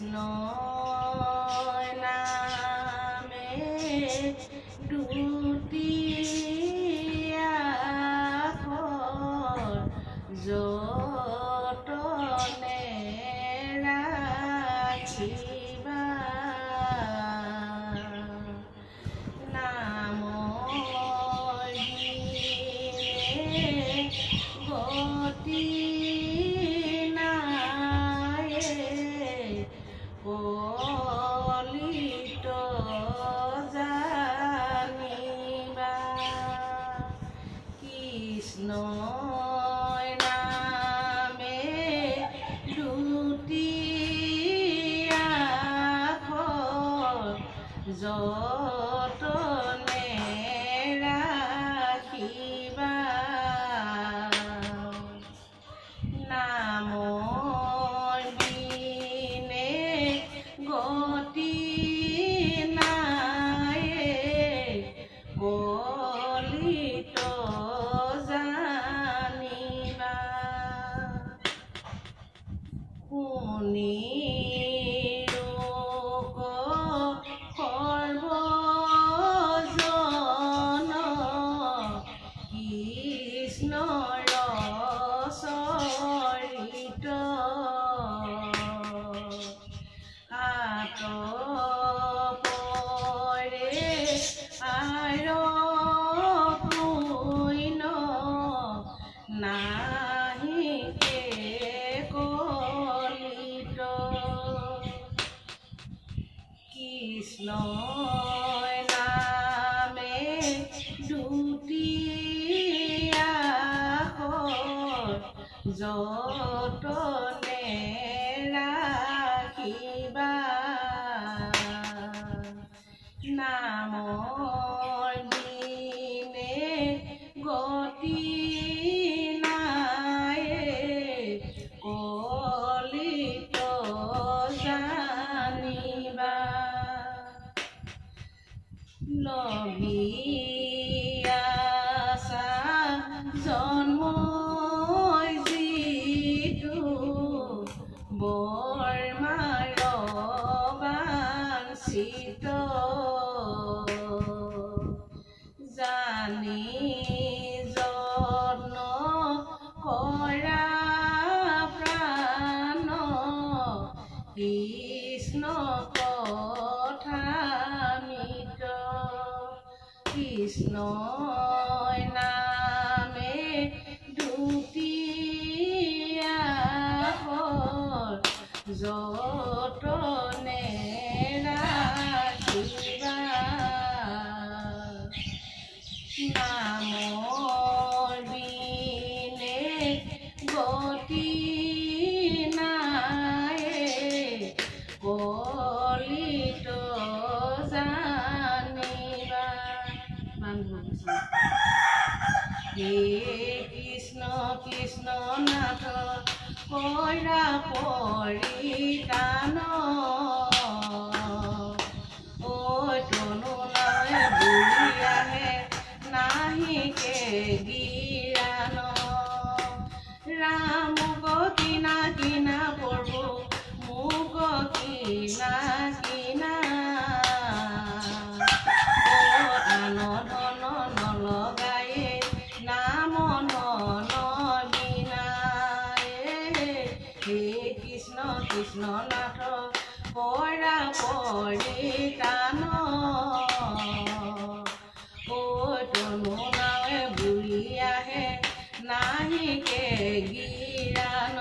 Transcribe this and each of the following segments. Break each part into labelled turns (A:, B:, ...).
A: কৃষ্ণ নামে দুটি আখৰ যতনে ৰাখিবা নামৰ দিনে গতি কলিত জানিবা কৃষ্ণ নামে দুটি আখৰ যতনে ৰাখিবা নামৰ দিনে গতি নাই কলিত জানিবা শুনি সৰ্বজন কৃষ্ণৰ চৰিত হাত পৰে আৰ পুণ্য নাহিকে কলিত কৃষ্ণ নামে দুটি আখৰ যতনে ৰাখিবা নামৰ দিনে গতি নাই কলিত জানিবা লভিয়াছা জন্ম যিটো বৰমাৰ বাঞ্ছিত জানি যত্ন কৰা প্ৰাণ কৃষ্ণ কথামিত কৃষ্ণ নামে দুটি আখৰ যতনে ৰাখিবা নামৰ দিনে গতি নাই কলিত জানিবা হে কৃষ্ণ কৃষ্ণ নাথ কইৰা পৰিতান ঐ তনু নামে বুঢ়ী আহে নাহিকে গিৰান ৰাম কিনা কিনা প্ৰভু মোক কিনা কিনা আন ধন নলগায়ে নাম ধন বিনা হে কৃষ্ণ কৃষ্ণ নাথ কইৰা পৰিতান ঐ তনু নামে বুঢ়ী আহে নাহিকে গিৰান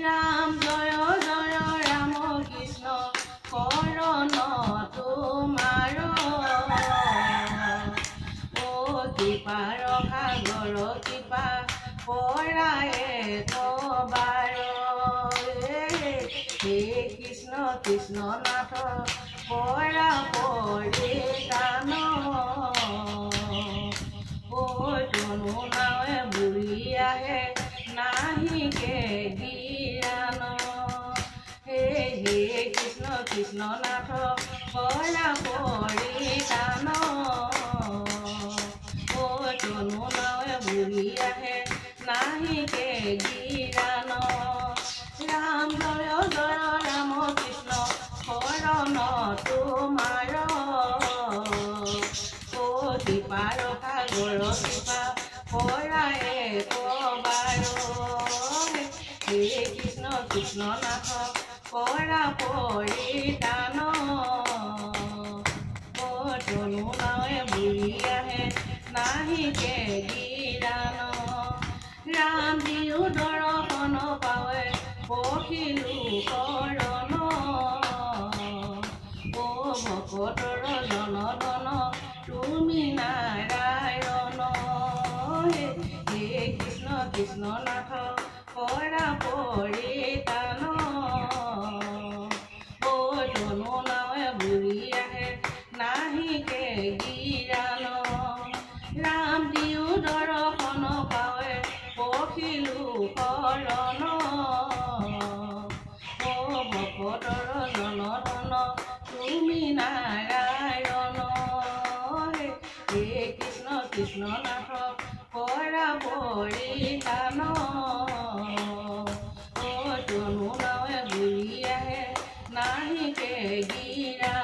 A: ৰাম জয় জয় ৰাম কৃষ্ণ কৰণ তোমাৰ ও কৃপাৰ সাগৰ কৃপা কৰায়ে তবাৰ হে কৃষ্ণ কৃষ্ণ নাথ কইৰা পৰিতান ঐ তনু নামে বুঢ়ী আহে নাহিকে গিৰান হে হে কৃষ্ণ কৃষ্ণ নাথ কইৰা পৰিতান ঐ তনু নামে বুঢ়ী আহে নাহিকে গিৰান ৰাম জয় জয় ৰাম কৃষ্ণ নাথ কৰা পৰিতান তনু নাৱে বুৰি আহে নাহিকে গিৰান ৰাম দিও দৰ্শন পাৱে পখিলো শৰণ ভকতৰ জনধন তুমি নাৰায়ণ হে কৃষ্ণ কৃষ্ণ নাথ কৰা পৰিতান তনু নাৱে বুৰি আহে নাহিকে গিৰান ৰাম দিও দৰ্শন পাৱে পখিলো শৰণ ভকতৰ জনধন তুমি নাৰায়ণ হে কৃষ্ণ কৃষ্ণ নাথ কৰা পৰিতান তনু নাৱে বুৰি আহে নাহিকে গিৰা